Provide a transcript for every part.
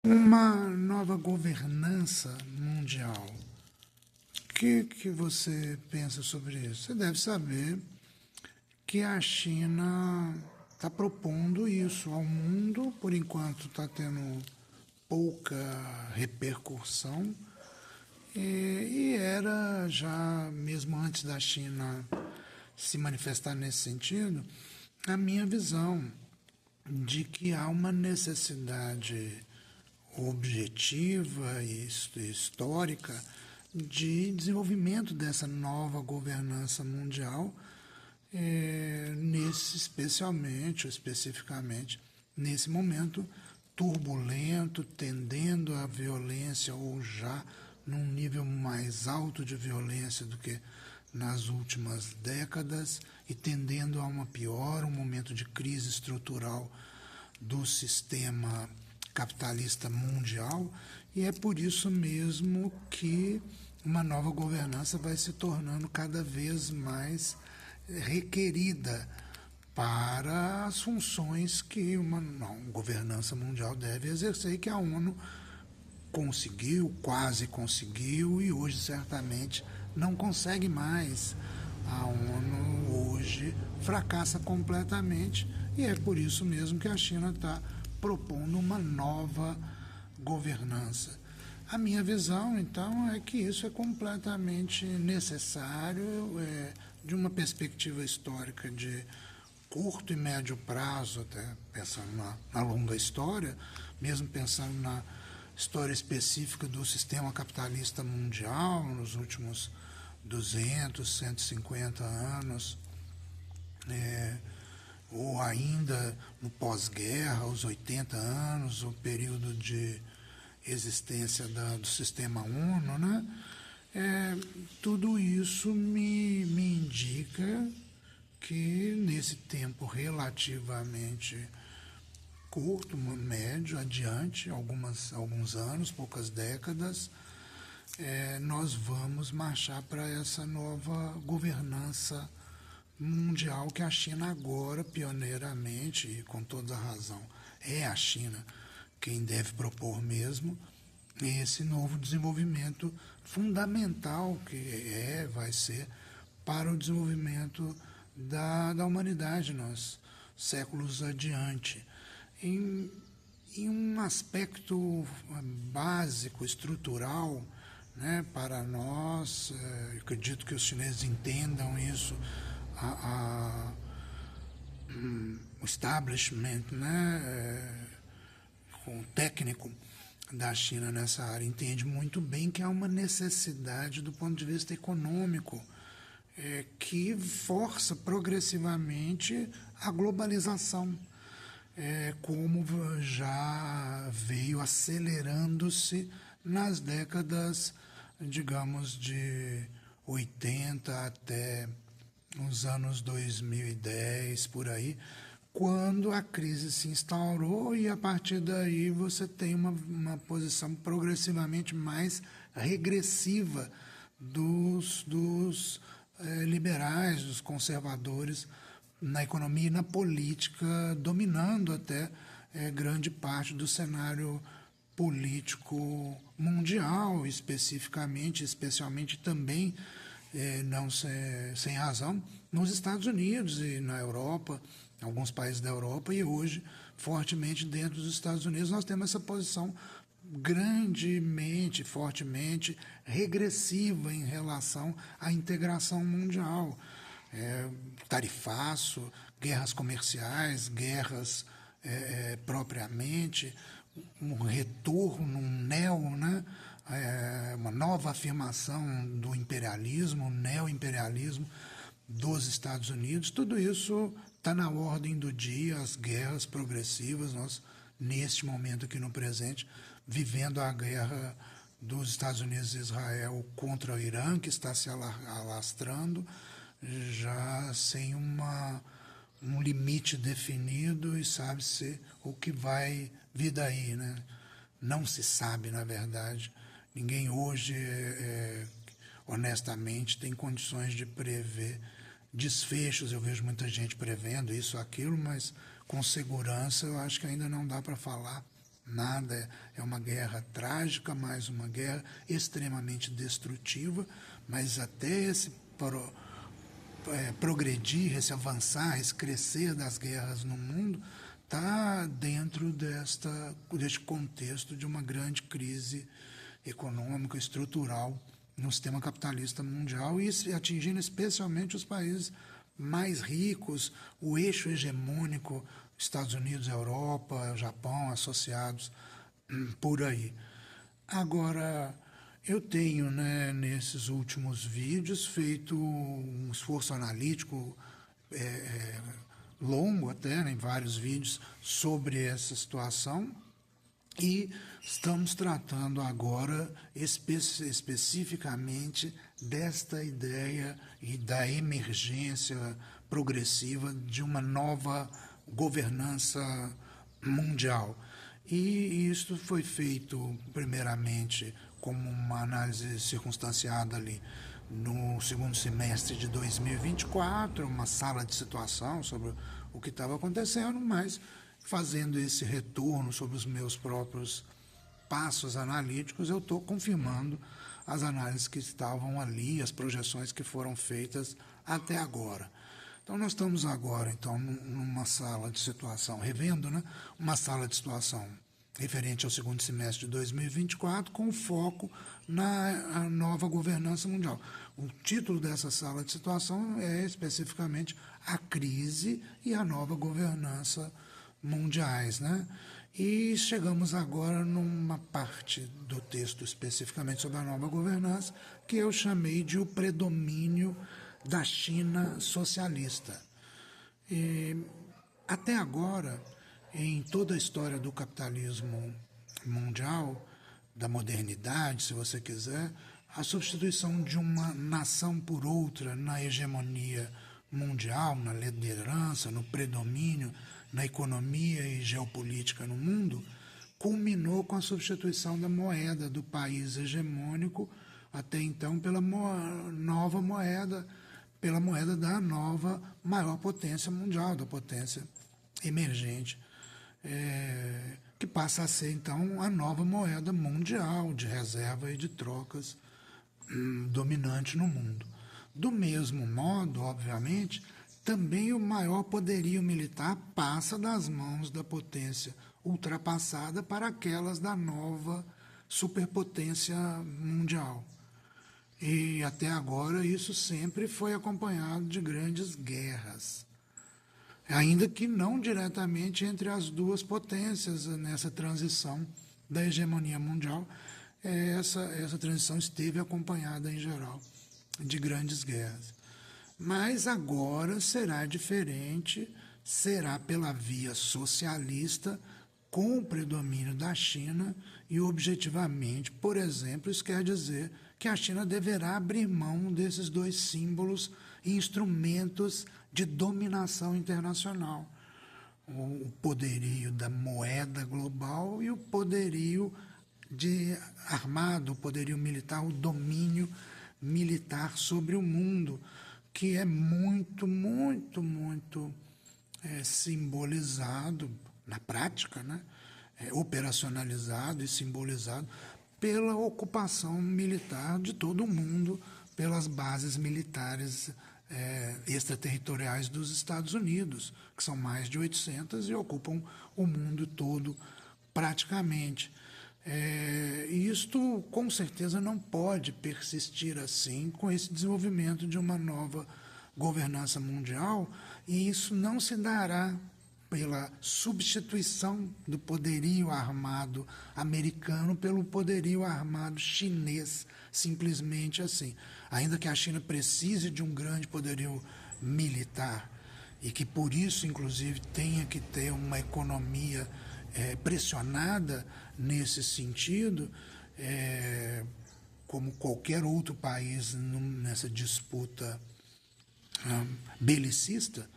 Uma nova governança mundial. O que você pensa sobre isso? Você deve saber que a China está propondo isso ao mundo, por enquanto está tendo pouca repercussão, e era já, mesmo antes da China se manifestar nesse sentido, a minha visão de que há uma necessidade objetiva e histórica de desenvolvimento dessa nova governança mundial, nesse especialmente ou especificamente nesse momento turbulento, tendendo à violência ou já num nível mais alto de violência do que nas últimas décadas e tendendo a uma pior, um momento de crise estrutural do sistema capitalista mundial, e é por isso mesmo que uma nova governança vai se tornando cada vez mais requerida para as funções que uma governança mundial deve exercer e que a ONU conseguiu, quase conseguiu e hoje certamente não consegue mais. A ONU hoje fracassa completamente e é por isso mesmo que a China está propondo uma nova governança. A minha visão, então, é que isso é completamente necessário, de uma perspectiva histórica de curto e médio prazo, até pensando na longa história, mesmo pensando na história específica do sistema capitalista mundial nos últimos 200, 150 anos, ou ainda no pós-guerra, os 80 anos, o período de existência do sistema ONU, né? Tudo isso me indica que nesse tempo relativamente curto, médio, adiante, alguns anos, poucas décadas, nós vamos marchar para essa nova governança mundial que a China agora, pioneiramente, e com toda a razão, é a China quem deve propor mesmo esse novo desenvolvimento fundamental que vai ser para o desenvolvimento da humanidade nos séculos adiante. Em um aspecto básico, estrutural, né, para nós, eu acredito que os chineses entendam isso, o establishment, né, o técnico da China nessa área entende muito bem que há uma necessidade do ponto de vista econômico que força progressivamente a globalização, como já veio acelerando-se nas décadas, digamos, de 80 até os anos 2010, por aí, quando a crise se instaurou e a partir daí você tem uma posição progressivamente mais regressiva dos liberais, dos conservadores na economia e na política, dominando até grande parte do cenário político mundial, especialmente também, não sem razão, nos Estados Unidos e na Europa, em alguns países da Europa, e hoje, fortemente dentro dos Estados Unidos, nós temos essa posição grandemente, fortemente regressiva em relação à integração mundial. Tarifaço, guerras comerciais, guerras propriamente, um retorno, um né? Uma nova afirmação do imperialismo, o neoimperialismo dos Estados Unidos. Tudo isso está na ordem do dia, as guerras progressivas. Nós, neste momento aqui no presente, vivendo a guerra dos Estados Unidos e Israel contra o Irã, que está se alastrando, já sem um limite definido e sabe-se o que vai vir daí, né? Não se sabe, na verdade. Ninguém hoje, honestamente, tem condições de prever desfechos. Eu vejo muita gente prevendo isso, aquilo, mas com segurança eu acho que ainda não dá para falar nada, é uma guerra trágica, mais uma guerra extremamente destrutiva, mas até esse progredir, esse avançar, esse crescer das guerras no mundo, está dentro deste contexto de uma grande crise econômica, estrutural no sistema capitalista mundial e atingindo especialmente os países mais ricos, o eixo hegemônico, Estados Unidos, Europa, Japão, associados por aí. Agora, eu tenho, né, nesses últimos vídeos, feito um esforço analítico longo até, né, em vários vídeos, sobre essa situação. E estamos tratando agora especificamente desta ideia e da emergência progressiva de uma nova governança mundial. E isso foi feito, primeiramente, como uma análise circunstanciada ali no segundo semestre de 2024, uma sala de situação sobre o que estava acontecendo, mas fazendo esse retorno sobre os meus próprios passos analíticos, eu estou confirmando as análises que estavam ali, as projeções que foram feitas até agora. Então, nós estamos agora, então, numa sala de situação, revendo, né, uma sala de situação referente ao segundo semestre de 2024, com foco na nova governança mundial. O título dessa sala de situação é especificamente a crise e a nova governança mundiais, né? E chegamos agora numa parte do texto especificamente sobre a nova governança que eu chamei de o predomínio da China socialista. E, até agora, em toda a história do capitalismo mundial, da modernidade, se você quiser, a substituição de uma nação por outra na hegemonia mundial, na liderança, no predomínio, na economia e geopolítica no mundo, culminou com a substituição da moeda do país hegemônico, até então pela nova moeda, pela moeda da nova maior potência mundial, da potência emergente, que passa a ser então a nova moeda mundial de reserva e de trocas dominante no mundo. Do mesmo modo, obviamente, também o maior poderio militar passa das mãos da potência ultrapassada para aquelas da nova superpotência mundial. E até agora isso sempre foi acompanhado de grandes guerras, ainda que não diretamente entre as duas potências nessa transição da hegemonia mundial. Essa transição esteve acompanhada, em geral, de grandes guerras. Mas agora será diferente, será pela via socialista, com o predomínio da China e, objetivamente, por exemplo, isso quer dizer que a China deverá abrir mão desses dois símbolos e instrumentos de dominação internacional. O poderio da moeda global e o poderio armado, o poderio militar, o domínio militar sobre o mundo, que é muito simbolizado na prática, né? Operacionalizado e simbolizado pela ocupação militar de todo o mundo, pelas bases militares extraterritoriais dos Estados Unidos, que são mais de 800 e ocupam o mundo todo praticamente. Isto, com certeza, não pode persistir assim com esse desenvolvimento de uma nova governança mundial, e isso não se dará pela substituição do poderio armado americano pelo poderio armado chinês, simplesmente assim. Ainda que a China precise de um grande poderio militar e que, por isso, inclusive, tenha que ter uma economia pressionada nesse sentido, como qualquer outro país nessa disputa belicista,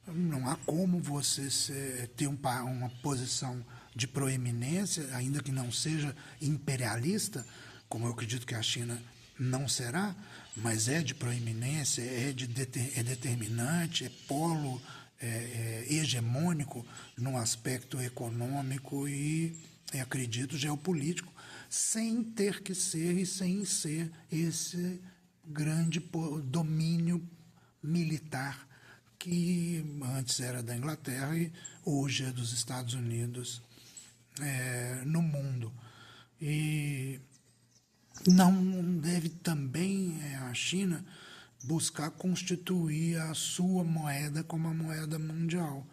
não há como você ter uma posição de proeminência, ainda que não seja imperialista, como eu acredito que a China não será, mas é de proeminência, é determinante, é polo hegemônico no aspecto econômico e acredito, geopolítico, sem ter que ser e sem ser esse grande domínio militar que antes era da Inglaterra e hoje é dos Estados Unidos no mundo. E não deve também a China buscar constituir a sua moeda como a moeda mundial.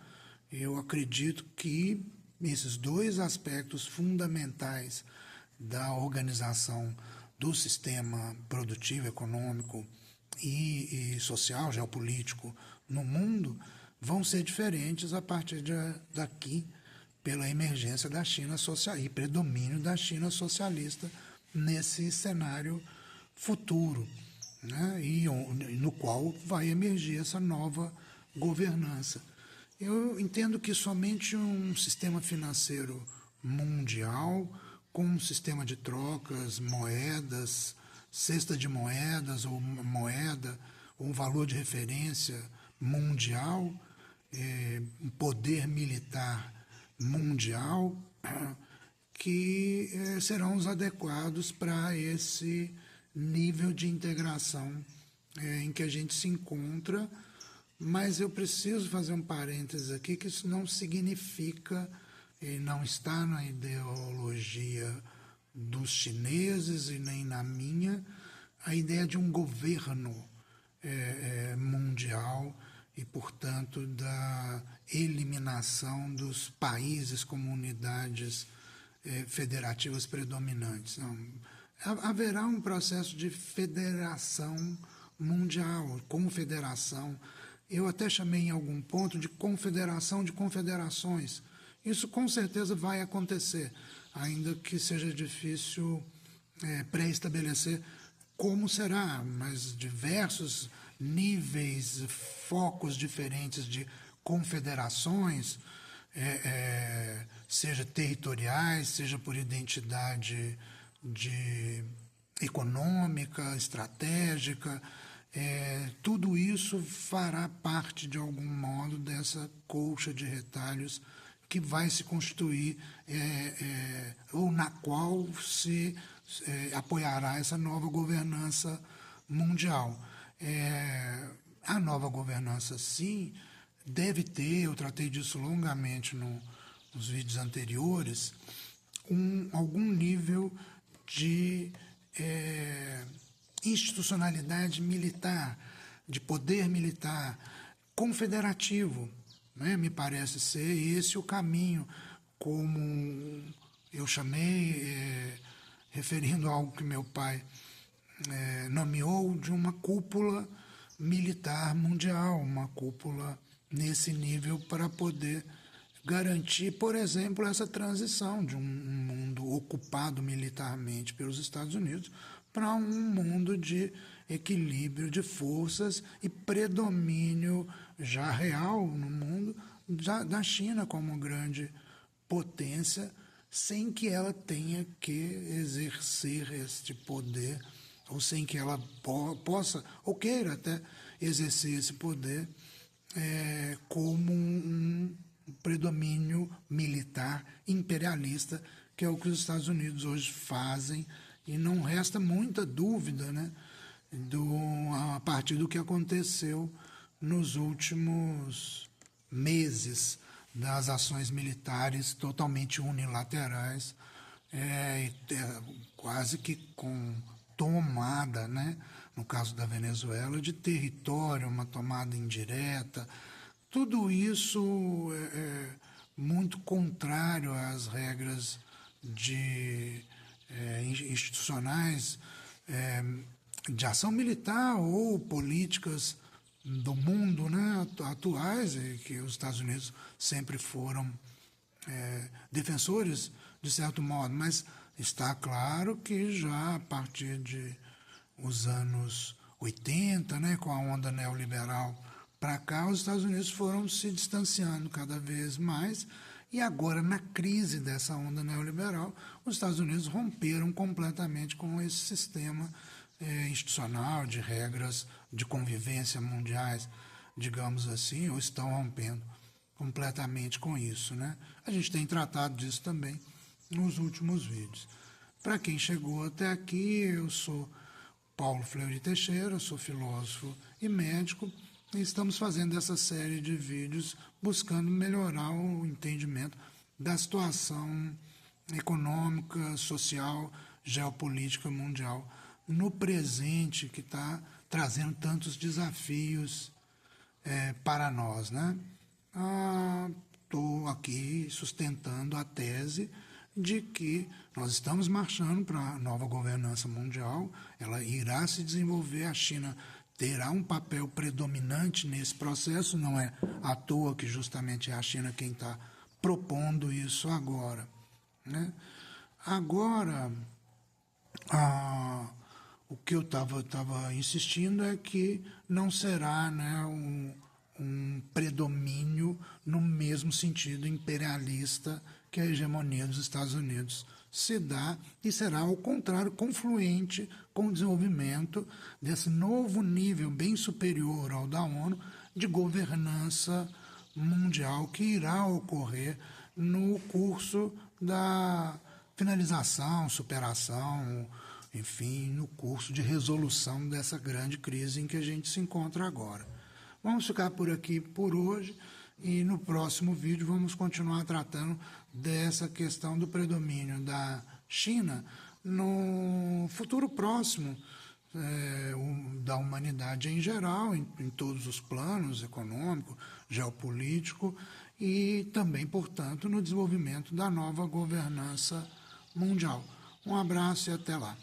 Eu acredito que esses dois aspectos fundamentais da organização do sistema produtivo, econômico e social, geopolítico no mundo vão ser diferentes a partir daqui pela emergência da China social e predomínio da China socialista nesse cenário futuro, né? E no qual vai emergir essa nova governança. Eu entendo que somente um sistema financeiro mundial, com um sistema de trocas, moedas, cesta de moedas ou moeda, um valor de referência mundial, um poder militar mundial, que serão os adequados para esse nível de integração em que a gente se encontra. Mas eu preciso fazer um parênteses aqui, que isso não significa, e não está na ideologia dos chineses e nem na minha, a ideia de um governo mundial e, portanto, da eliminação dos países como unidades federativas predominantes. Não. Haverá um processo de federação mundial, confederação. Eu até chamei em algum ponto de confederação de confederações. Isso com certeza vai acontecer, ainda que seja difícil pré-estabelecer como será, mas diversos níveis, focos diferentes de confederações, seja territoriais, seja por identidade econômica, estratégica, tudo isso fará parte, de algum modo, dessa colcha de retalhos que vai se constituir, ou na qual se apoiará essa nova governança mundial. A nova governança, sim, deve ter, eu tratei disso longamente nos vídeos anteriores, algum nível de institucionalidade militar, de poder militar, confederativo, né? Me parece ser esse o caminho, como eu chamei, referindo a algo que meu pai nomeou, de uma cúpula militar mundial, uma cúpula nesse nível para poder garantir, por exemplo, essa transição de um mundo ocupado militarmente pelos Estados Unidos para um mundo de equilíbrio de forças e predomínio já real no mundo da China como grande potência, sem que ela tenha que exercer este poder, ou sem que ela possa, ou queira até exercer esse poder como um predomínio militar imperialista, que é o que os Estados Unidos hoje fazem, e não resta muita dúvida, né, a partir do que aconteceu nos últimos meses, das ações militares totalmente unilaterais, quase que com tomada, né, no caso da Venezuela, de território, uma tomada indireta. Tudo isso é muito contrário às regras institucionais de ação militar ou políticas do mundo, né, atuais, e que os Estados Unidos sempre foram defensores, de certo modo, mas está claro que já a partir de os anos 80, né, com a onda neoliberal para cá, os Estados Unidos foram se distanciando cada vez mais, e agora, na crise dessa onda neoliberal, os Estados Unidos romperam completamente com esse sistema institucional, de regras de convivência mundiais, digamos assim, ou estão rompendo completamente com isso, né? A gente tem tratado disso também nos últimos vídeos. Para quem chegou até aqui, eu sou Paulo Fleury Teixeira, sou filósofo e médico, e estamos fazendo essa série de vídeos buscando melhorar o entendimento da situação econômica, social, geopolítica mundial no presente, que está trazendo tantos desafios para nós, né? Estou aqui sustentando a tese de que nós estamos marchando para a nova governança mundial, ela irá se desenvolver, a China terá um papel predominante nesse processo, não é à toa que justamente é a China quem está propondo isso agora, né? Agora, o que eu estava insistindo é que não será, né, um predomínio no mesmo sentido imperialista que a hegemonia dos Estados Unidos se dá, e será, ao contrário, confluente com o desenvolvimento desse novo nível bem superior ao da ONU de governança mundial que irá ocorrer no curso da finalização, superação, enfim, no curso de resolução dessa grande crise em que a gente se encontra agora. Vamos ficar por aqui por hoje e no próximo vídeo vamos continuar tratando dessa questão do predomínio da China no futuro próximo da humanidade em geral, em todos os planos, econômico, geopolítico, e também, portanto, no desenvolvimento da nova governança mundial. Um abraço e até lá.